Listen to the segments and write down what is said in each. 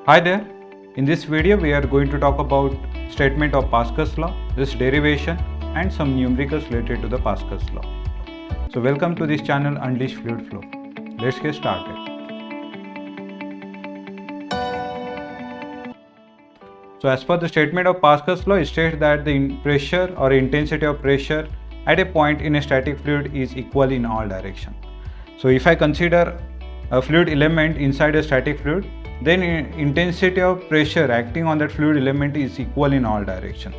Hi there. In this video we are going to talk about statement of Pascal's law, this derivation and some numericals related to the Pascal's law. So welcome to this channel Unleash Fluid Flow. Let's get started. So as per the statement of Pascal's law, it states that the pressure or intensity of pressure at a point in a static fluid is equal in all directions. So if I consider a fluid element inside a static fluid, then intensity of pressure acting on that fluid element is equal in all directions.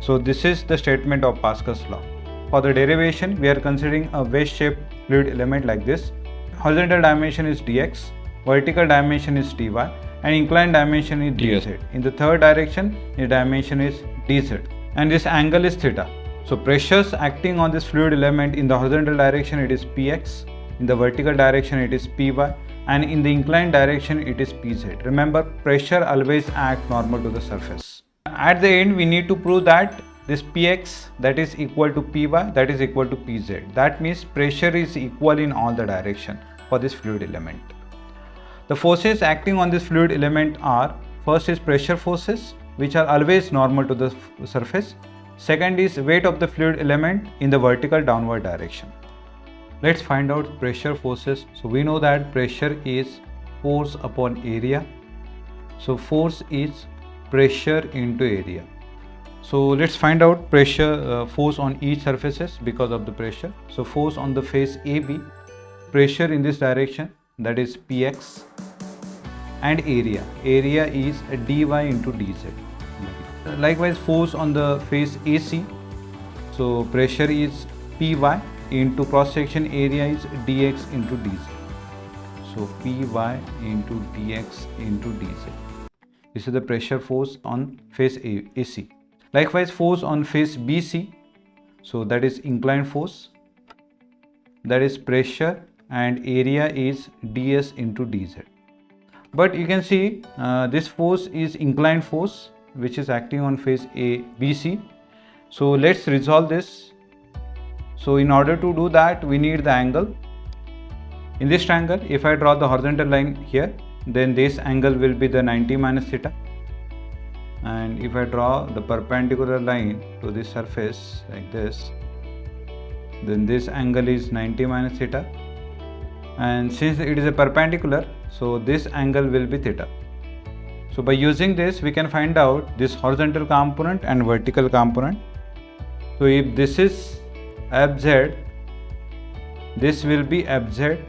So this is the statement of Pascal's law. For the derivation, we are considering a wedge-shaped fluid element like this. Horizontal dimension is dx, vertical dimension is dy, and inclined dimension is dz. In the third direction, the dimension is dz, and this angle is theta. So pressures acting on this fluid element in the horizontal direction, it is px, in the vertical direction it is py, and in the inclined direction it is pz. Remember, pressure always acts normal to the surface. At the end, we need to prove that this px, that is equal to py, that is equal to pz. That means pressure is equal in all the direction for this fluid element. The forces acting on this fluid element are, first is pressure forces, which are always normal to the surface. Second is weight of the fluid element in the vertical downward direction. Let's find out pressure forces. So we know that pressure is force upon area. So force is pressure into area. So let's find out pressure force on each surfaces because of the pressure. So force on the face AB, pressure in this direction, that is px, and area is dy into dz. Likewise, force on the face AC, so pressure is py into cross section area is dx into dz. So py into dx into dz. This is the pressure force on face AC. Likewise, force on face BC, so that is inclined force, that is pressure, and area is ds into dz. But you can see this force is inclined force which is acting on face BC. So let's resolve this. So in order to do that, we need the angle. In this triangle, if I draw the horizontal line here, then this angle will be the 90 minus theta. And if I draw the perpendicular line to this surface like this, then this angle is 90 minus theta. And since it is a perpendicular, so this angle will be theta. So by using this, we can find out this horizontal component and vertical component. So if this is fz, this will be fz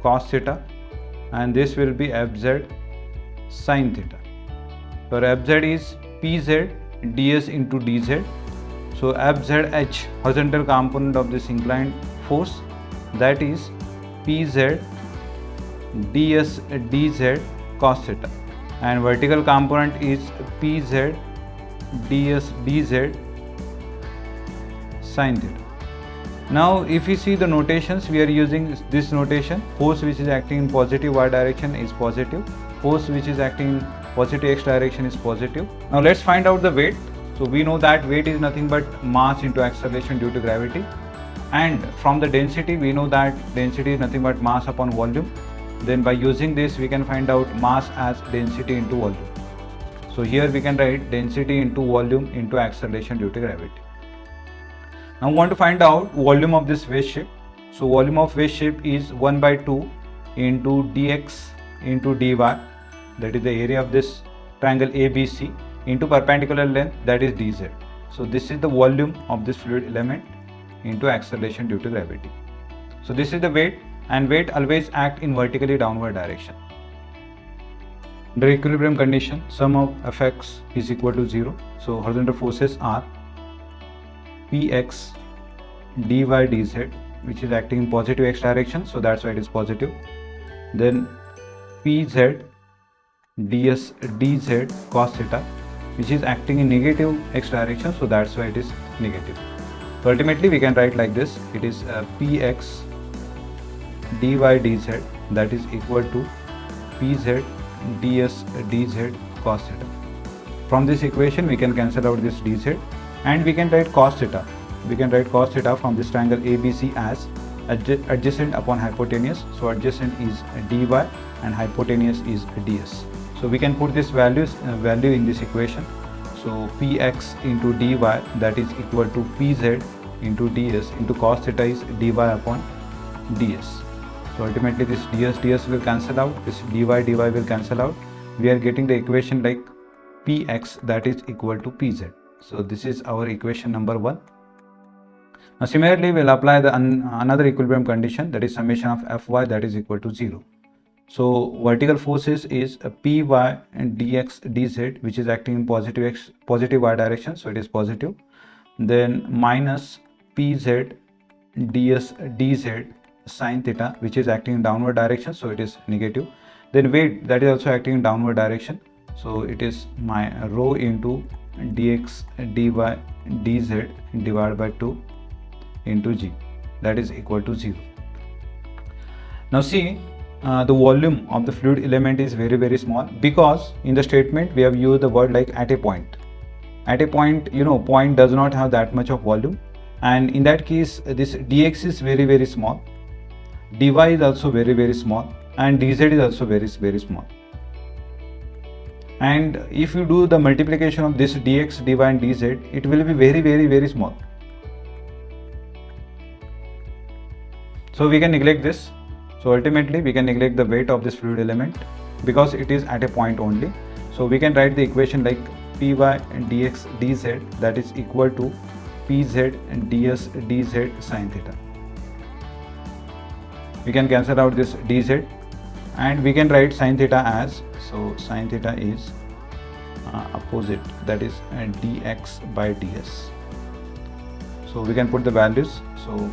cos theta, and this will be fz sin theta. So fz is pz ds into dz. So fzh, horizontal component of this inclined force, that is pz ds dz cos theta, and vertical component is pz ds dz sin theta. Now if we see the notations, we are using this notation. Force which is acting in positive y direction is positive, force which is acting in positive x direction is positive. Now let's find out the weight. So we know that weight is nothing but mass into acceleration due to gravity, and from the density we know that density is nothing but mass upon volume. Then by using this, we can find out mass as density into volume. So here we can write density into volume into acceleration due to gravity. Now we want to find out volume of this wedge shape. So volume of wedge shape is 1 by 2 into dx into dy, that is the area of this triangle ABC, into perpendicular length, that is dz. So this is the volume of this fluid element into acceleration due to gravity. So this is the weight, and weight always act in vertically downward direction. Under equilibrium condition, sum of Fx is equal to 0. So horizontal forces are px dy dz, which is acting in positive x direction, so that's why it is positive. Then pz ds dz cos theta, which is acting in negative x direction, so that's why it is negative. So ultimately we can write like this, it is px dy dz, that is equal to pz ds dz cos theta. From this equation we can cancel out this dz, and we can write cos theta. We can write cos theta from this triangle ABC as adjacent upon hypotenuse. So adjacent is dy and hypotenuse is ds. So we can put this value in this equation. So px into dy, that is equal to pz into ds into cos theta is dy upon ds. So ultimately this ds will cancel out, this dy will cancel out. We are getting the equation like px, that is equal to pz. So this is our equation number 1. Now similarly, we'll apply the another equilibrium condition, that is summation of fy, that is equal to 0. So vertical forces is py and dx dz, which is acting in positive y direction, so it is positive. Then minus pz ds dz sine theta, which is acting in downward direction, so it is negative. Then weight, that is also acting in downward direction, so it is my rho into dx dy dz divided by 2 into g, that is equal to 0. Now see, the volume of the fluid element is very small, because in the statement we have used the word like at a point. At a point, point does not have that much of volume, and in that case this dx is very small, dy is also very small, and dz is also very small. And if you do the multiplication of this dx, dy and dz, it will be very small. So we can neglect this. So ultimately we can neglect the weight of this fluid element because it is at a point only. So we can write the equation like py and dx dz, that is equal to pz and ds dz sine theta. We can cancel out this dz and we can write sine theta as, so sine theta is opposite, that is dx by ds. So we can put the values. So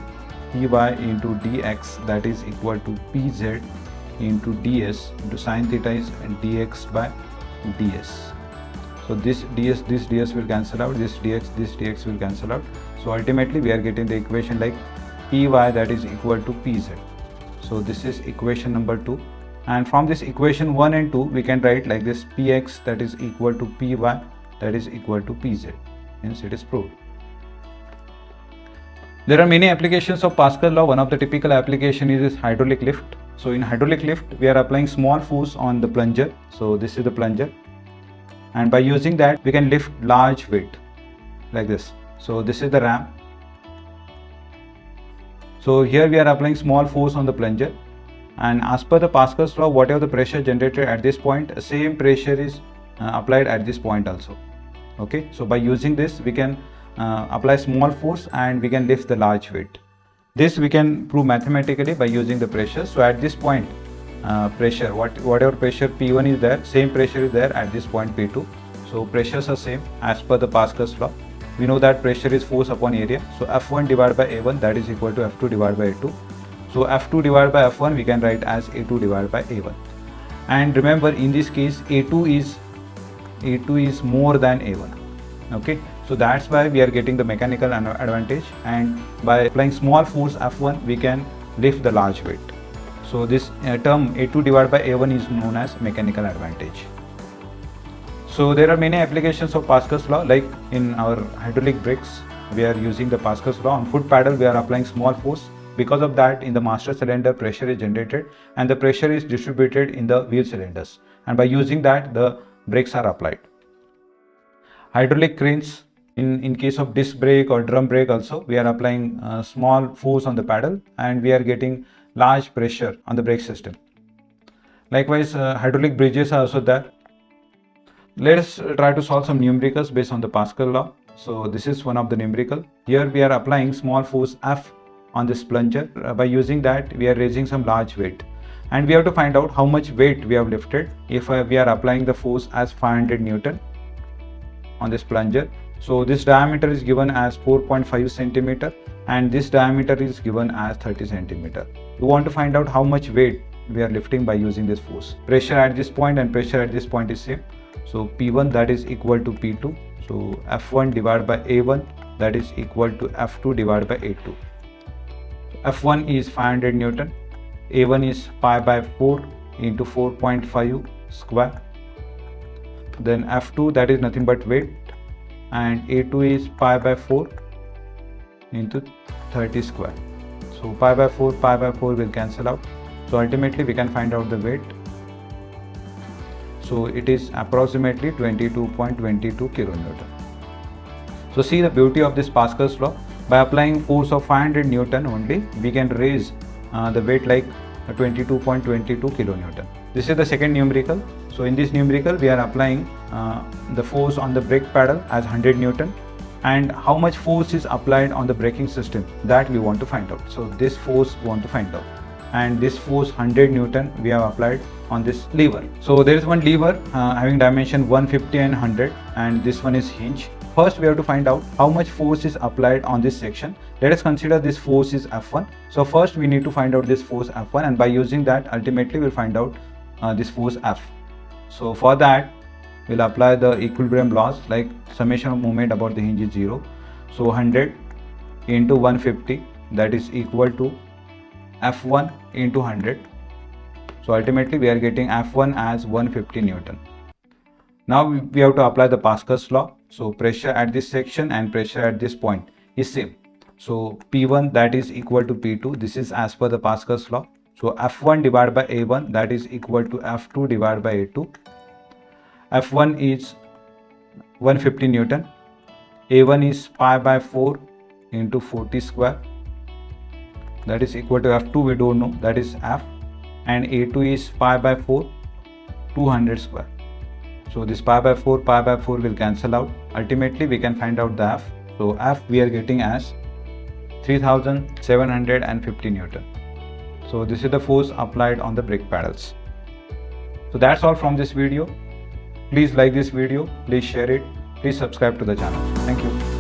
py into dx, that is equal to pz into ds into sine theta is dx by ds. So this ds will cancel out, this dx will cancel out. So ultimately we are getting the equation like py, that is equal to pz. So this is equation number 2, and from this equation 1 and 2 we can write like this: px, that is equal to py, that is equal to pz. Hence it is proved. There are many applications of Pascal law. One of the typical application is this hydraulic lift. So in hydraulic lift we are applying small force on the plunger. So this is the plunger, and by using that we can lift large weight like this. So this is the ram. So here we are applying small force on the plunger, and as per the Pascal's law, whatever the pressure generated at this point, same pressure is applied at this point also. Okay, so by using this we can apply small force and we can lift the large weight. This we can prove mathematically by using the pressure. So at this point pressure, whatever pressure P1 is there, same pressure is there at this point P2. So pressures are same as per the Pascal's law. We know that pressure is force upon area. So F1 divided by A1, that is equal to F2 divided by A2. So F2 divided by F1 we can write as A2 divided by A1. And remember, in this case A2 is more than A1. Okay, so that's why we are getting the mechanical advantage, and by applying small force F1 we can lift the large weight. So this term A2 divided by A1 is known as mechanical advantage. So there are many applications of Pascal's law, like in our hydraulic brakes we are using the Pascal's law. On foot pedal we are applying small force. Because of that, in the master cylinder pressure is generated and the pressure is distributed in the wheel cylinders, and by using that the brakes are applied. Hydraulic cranes, in case of disc brake or drum brake also, we are applying small force on the pedal and we are getting large pressure on the brake system. Likewise, hydraulic bridges are also there. Let us try to solve some numericals based on the Pascal law. So this is one of the numerical. Here we are applying small force F on this plunger. By using that we are raising some large weight, and we have to find out how much weight we have lifted if we are applying the force as 500 Newton on this plunger. So this diameter is given as 4.5 centimeter and this diameter is given as 30 centimeter. We want to find out how much weight we are lifting by using this force. Pressure at this point and pressure at this point is same. So P1, that is equal to P2. So F1 divided by A1, that is equal to F2 divided by A2. F1 is 500 Newton, A1 is pi by 4 into 4.5 square. Then F2, that is nothing but weight, and A2 is pi by 4 into 30 square. So pi by 4 will cancel out. So ultimately we can find out the weight. So it is approximately 22.22 kilonewton. So see the beauty of this Pascal's law. By applying force of 500 Newton only, we can raise the weight like 22.22 kilonewton. This is the second numerical. So in this numerical, we are applying the force on the brake pedal as 100 Newton, and how much force is applied on the braking system, that we want to find out. So this force we want to find out, and this force 100 Newton we have applied on this lever. So there is one lever having dimension 150 and 100, and this one is hinge. First we have to find out how much force is applied on this section. Let us consider this force is F1. So first we need to find out this force F1, and by using that ultimately we'll find out this force F. So for that we'll apply the equilibrium laws, like summation of moment about the hinge is 0. So 100 into 150, that is equal to F1 into 100. So ultimately we are getting F1 as 150 Newton. Now we have to apply the Pascal's law. So pressure at this section and pressure at this point is same. So P1 that is equal to P2. This is as per the Pascal's law. So F1 divided by A1 that is equal to F2 divided by A2. F1 is 150 Newton. A1 is pi by 4 into 40 square. That is equal to F2 we don't know, that is F. And A2 is pi by 4, 200 square. So this pi by 4 will cancel out. Ultimately we can find out the F. So F we are getting as 3750 Newton. So this is the force applied on the brake pedals. So that's all from this video. Please like this video, please share it, please subscribe to the channel. Thank you.